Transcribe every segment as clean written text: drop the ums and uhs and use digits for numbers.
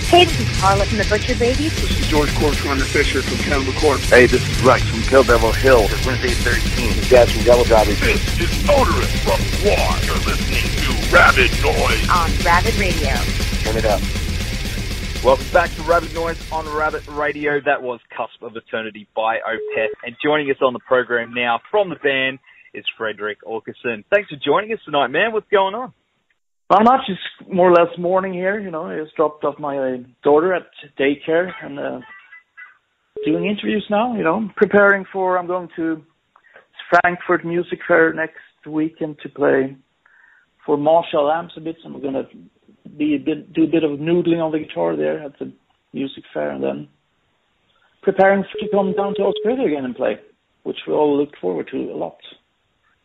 Hey, this is Carla from the Butcher Babies. This is George Corcoran Fisher from Cannibal Corpse. Hey, this is Rex from Kill Devil Hill. It's Wednesday 13. This is Dad from Devil Driving. This is Motorist from War. You're listening to RABID NOISE on RABID Radio. Turn it up. Welcome back to RABID NOISE on RABID Radio. That was Cusp of Eternity by Opeth. And joining us on the program now from the band is Fredrik Akesson. Thanks for joining us tonight, man. What's going on? Not much. It's more or less morning here. You know, I just dropped off my daughter at daycare and doing interviews now. You know, preparing for. I'm going to Frankfurt Music Fair next weekend to play for Marshall Amps a bit. So I'm going to do a bit of noodling on the guitar there at the music fair, and then preparing to come down to Australia again and play, which we all look forward to a lot.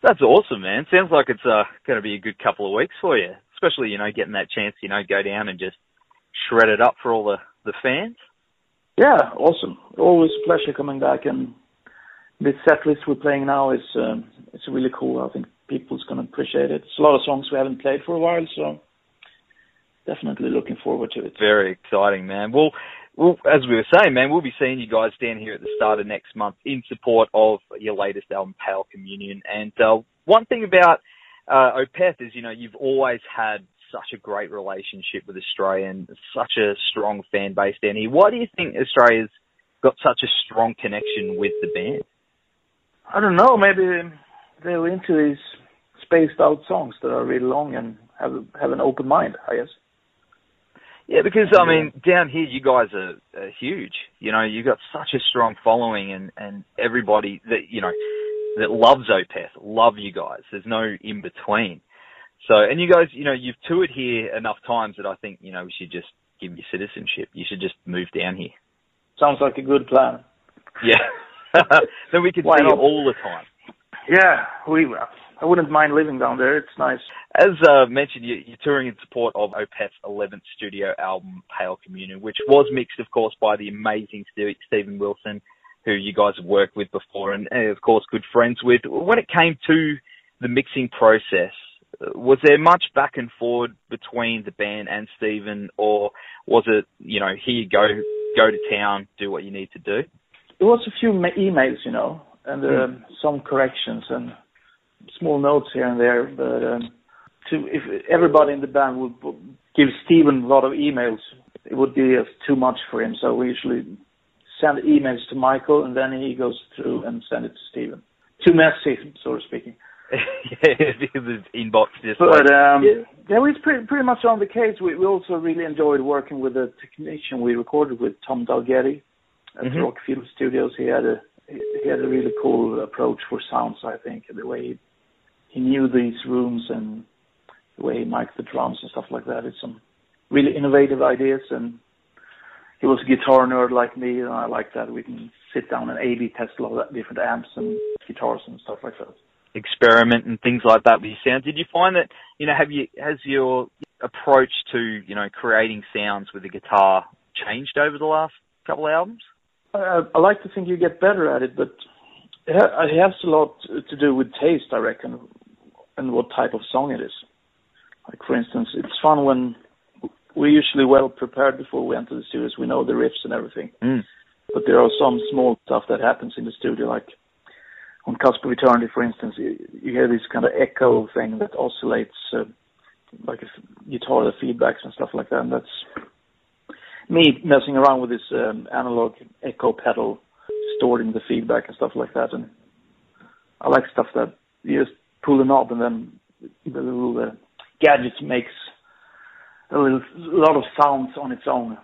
That's awesome, man. Sounds like it's going to be a good couple of weeks for you. Especially, you know, getting that chance, you know, go down and just shred it up for all the fans. Yeah, awesome. Always a pleasure coming back, and this set list we're playing now is it's really cool. I think people's going to appreciate it. It's a lot of songs we haven't played for a while, so definitely looking forward to it. Very exciting, man. Well, as we were saying, man, we'll be seeing you guys down here at the start of next month in support of your latest album, Pale Communion. And one thing about Opeth is, you know, you've always had such a great relationship with Australia and such a strong fan base down here. Why do you think Australia's got such a strong connection with the band? I don't know. Maybe they're into these spaced out songs that are really long and have an open mind, I guess. Yeah, because, I mean, down here you guys are huge. You know, you've got such a strong following and everybody that, you know, that loves Opeth, love you guys. There's no in-between. So, and you guys, you know, you've toured here enough times that I think, you know, we should just give you citizenship. You should just move down here. Sounds like a good plan. Yeah. Then we could see you all the time. Yeah, I wouldn't mind living down there. It's nice. As mentioned, you're touring in support of Opeth's 11th studio album, Pale Communion, which was mixed, of course, by the amazing Stephen Wilson, who you guys have worked with before and, of course, good friends with. When it came to the mixing process, was there much back and forward between the band and Stephen, or was it, you know, here you go to town, do what you need to do? There was a few emails, you know, and some corrections and small notes here and there, but if everybody in the band would give Stephen a lot of emails, it would be too much for him. So we usually send emails to Michael, and then he goes through and send it to Stephen. Too messy, so to speaking. Yeah, his inbox just. But yeah, we pretty much on the case. We also really enjoyed working with the technician we recorded with, Tom Dalgetty, at the Rockfield Studios. He had a really cool approach for sounds, I think, the way he knew these rooms and the way he mic'd the drums and stuff like that. It's some really innovative ideas, and he was a guitar nerd like me, and I like that. We can sit down and A/B test a lot of different amps and guitars and stuff like that. Experiment and things like that with your sound. Did you find that, you know, has your approach to, you know, creating sounds with the guitar changed over the last couple of albums? I like to think you get better at it, but it has a lot to do with taste, I reckon, and what type of song it is. Like, for instance, it's fun when we're usually well prepared before we enter the studios. We know the riffs and everything. But there are some small stuff that happens in the studio, like on Cusp of Eternity, for instance, you hear this kind of echo thing that oscillates, like a guitar, the feedbacks and stuff like that. And that's me messing around with this analog echo pedal, distorting the feedback and stuff like that. And I like stuff that you just pull a knob and then the little gadget makes a lot of sounds on its own.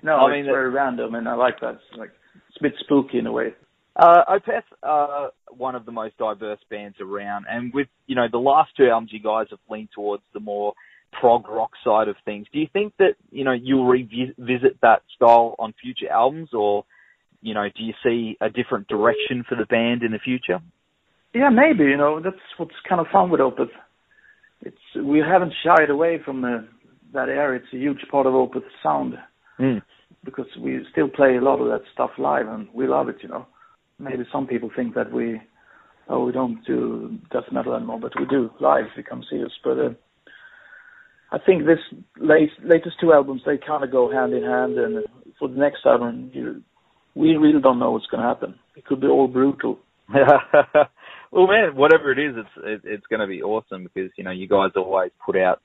No, I mean, it's very random, and I like that. It's a bit spooky in a way. Opeth, one of the most diverse bands around, and with, you know, the last two albums, you guys have leaned towards the more prog rock side of things. Do you think that, you know, you'll revisit that style on future albums, or, you know, do you see a different direction for the band in the future? Yeah, maybe. You know, that's what's kind of fun with Opeth. We haven't shied away from that area. It's a huge part of Opeth's sound, because we still play a lot of that stuff live, and we love it, you know. Maybe some people think that we don't do death metal anymore, but we do live if you come see us. But I think this latest two albums, they kind of go hand in hand, and for the next album, we really don't know what's going to happen. It could be all brutal. Well, man, whatever it is, it's going to be awesome because, you know, you guys always put out,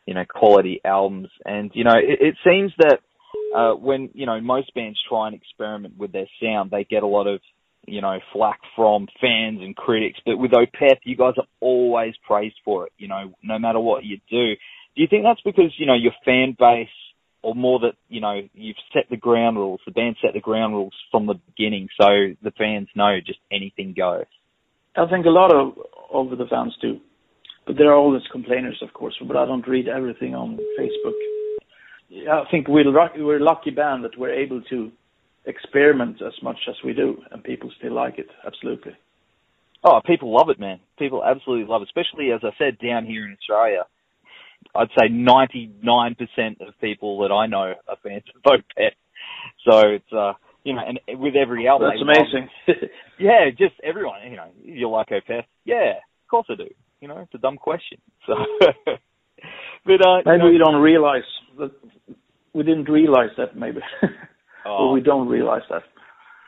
you know, quality albums. And, you know, it seems that when, you know, most bands try and experiment with their sound, they get a lot of, you know, flack from fans and critics. But with Opeth, you guys are always praised for it, you know, no matter what you do. Do you think that's because, you know, your fan base, or more that, you know, you've set the ground rules, the band set the ground rules from the beginning, so the fans know just anything goes? I think a lot of the fans do. But there are always complainers, of course, but I don't read everything on Facebook. I think we're a lucky band that we're able to experiment as much as we do, and people still like it, absolutely. Oh, people love it, man. People absolutely love it, especially, as I said, down here in Australia. I'd say 99% of people that I know are fans of Opeth. So it's, you know, and with every album. That's amazing. Yeah, just everyone, you know, you like Opeth? Yeah, of course I do. You know, it's a dumb question. So, but maybe we don't realize that. We didn't realize that, maybe. Or we don't realize that.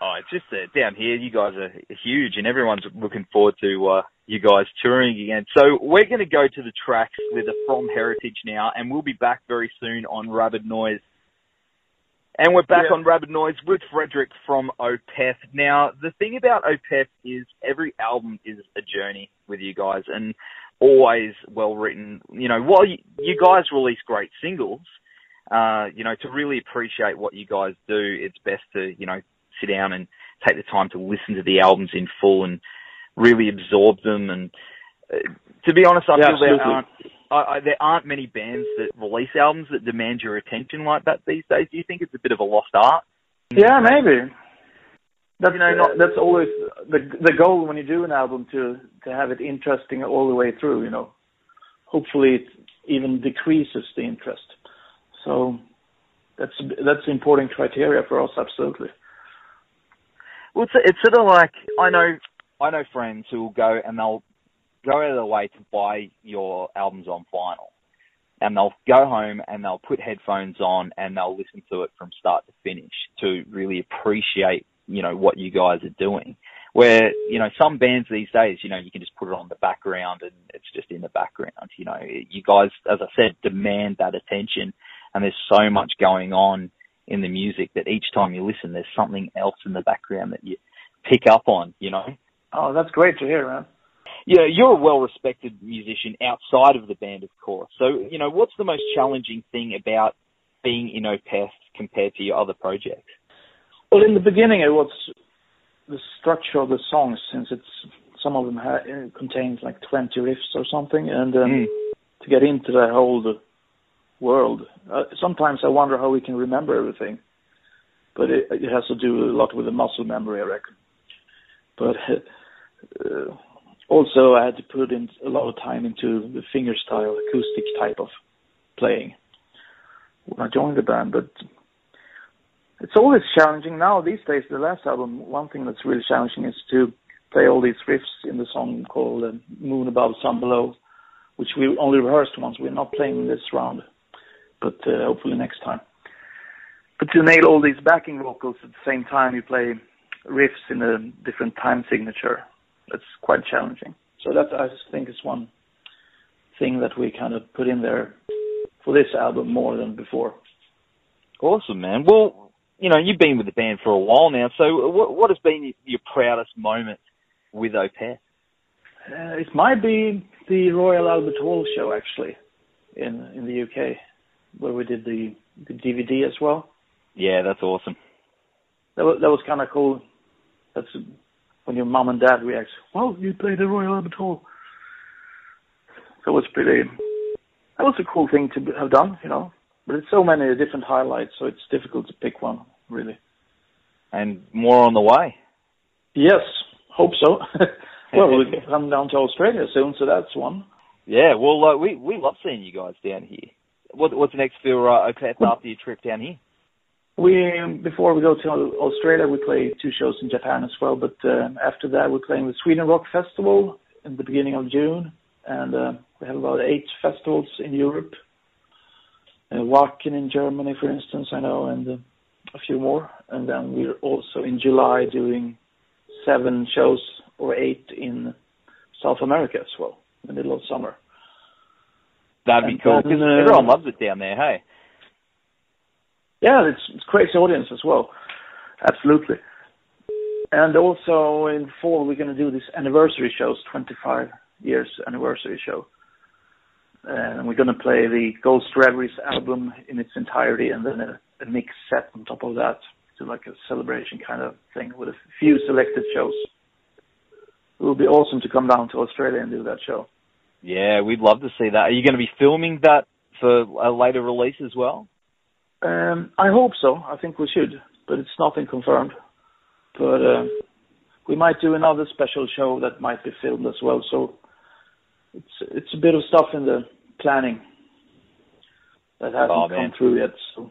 Oh, it's just down here, you guys are huge, and everyone's looking forward to you guys touring again. So we're going to go to the tracks with a From Heritage now, and we'll be back very soon on RABID NOISE. And we're back on RABID NOISE with Fredrik from Opeth. Now, the thing about Opeth is every album is a journey with you guys, and always well-written. You know, while you guys release great singles, you know, to really appreciate what you guys do, it's best to, you know, sit down and take the time to listen to the albums in full and really absorb them. And to be honest, I feel there aren't many bands that release albums that demand your attention like that these days. Do you think it's a bit of a lost art? Yeah, maybe. That's, you know, that's always the goal when you do an album, to have it interesting all the way through, you know. Hopefully it even decreases the interest. So that's an important criteria for us, absolutely. Well, it's sort of like, I know friends who will go and they'll go out of their way to buy your albums on vinyl, and they'll go home and they'll put headphones on and they'll listen to it from start to finish to really appreciate, you know, what you guys are doing. Where, you know, some bands these days, you know, you can just put it on the background and it's just in the background. You know, you guys, as I said, demand that attention, and there's so much going on in the music that each time you listen, there's something else in the background that you pick up on, you know? Oh, that's great to hear, man. Yeah, you're a well-respected musician outside of the band, of course. So, you know, what's the most challenging thing about being in Opeth compared to your other projects? Well, in the beginning, it was the structure of the songs, since some of them contains like 20 riffs or something, and to get into the whole world. Sometimes I wonder how we can remember everything, but it has to do a lot with the muscle memory, I reckon. But also I had to put in a lot of time into the fingerstyle, acoustic type of playing when I joined the band. But it's always challenging now these days. The last album, one thing that's really challenging is to play all these riffs in the song called Moon Above, Sun Below, which we only rehearsed once. We're not playing this round, but hopefully next time. But to nail all these backing vocals at the same time, you play riffs in a different time signature. That's quite challenging. So that, I just think, is one thing that we kind of put in there for this album more than before. Awesome, man. Well, you know, you've been with the band for a while now, so what has been your proudest moment with Opeth? It might be the Royal Albert Hall show, actually, in the UK, where we did the DVD as well. Yeah, that's awesome. That was kind of cool. That's when your mom and dad react, "Well, you played the Royal Albert Hall." So that was a cool thing to have done, you know. But it's so many different highlights, so it's difficult to pick one, really. And more on the way. Yes, hope so. Well, we'll come down to Australia soon, so that's one. Yeah, well, we love seeing you guys down here. What's next for Opeth after your trip down here? Before we go to Australia, we play 2 shows in Japan as well. But after that, we're playing the Sweden Rock Festival in the beginning of June, and we have about 8 festivals in Europe. Wacken in Germany, for instance, I know, and a few more. And then we're also in July doing 7 shows or 8 in South America as well, in the middle of summer. That'd be cool, because everyone loves it down there, hey? Yeah, it's crazy audience as well. Absolutely. And also in fall, we're going to do this anniversary shows, 25 years anniversary show. And we're going to play the Ghost Reveries album in its entirety, and then a mix set on top of that, to like a celebration kind of thing with a few selected shows. It will be awesome to come down to Australia and do that show. Yeah, we'd love to see that. Are you going to be filming that for a later release as well? I hope so. I think we should, but it's nothing confirmed. But we might do another special show that might be filmed as well. So it's a bit of stuff in the planning that hasn't come through yet. So.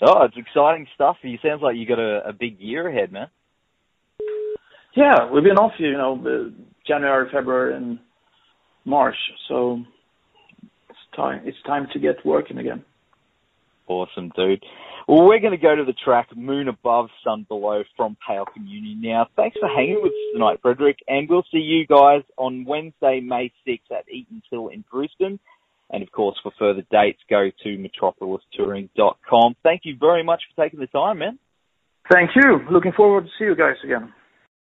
Oh, it's exciting stuff. You sounds like you got a big year ahead, man. Yeah, we've been off, January, February, and March. So it's time to get working again. Awesome, dude. Well, we're going to go to the track Moon Above, Sun Below from Pale Communion now. Thanks for hanging with us tonight, Fredrik, and we'll see you guys on Wednesday, May 6th at Eaton's Hill in Brisbane. And, of course, for further dates, go to metropolistouring.com. Thank you very much for taking the time, man. Thank you. Looking forward to see you guys again.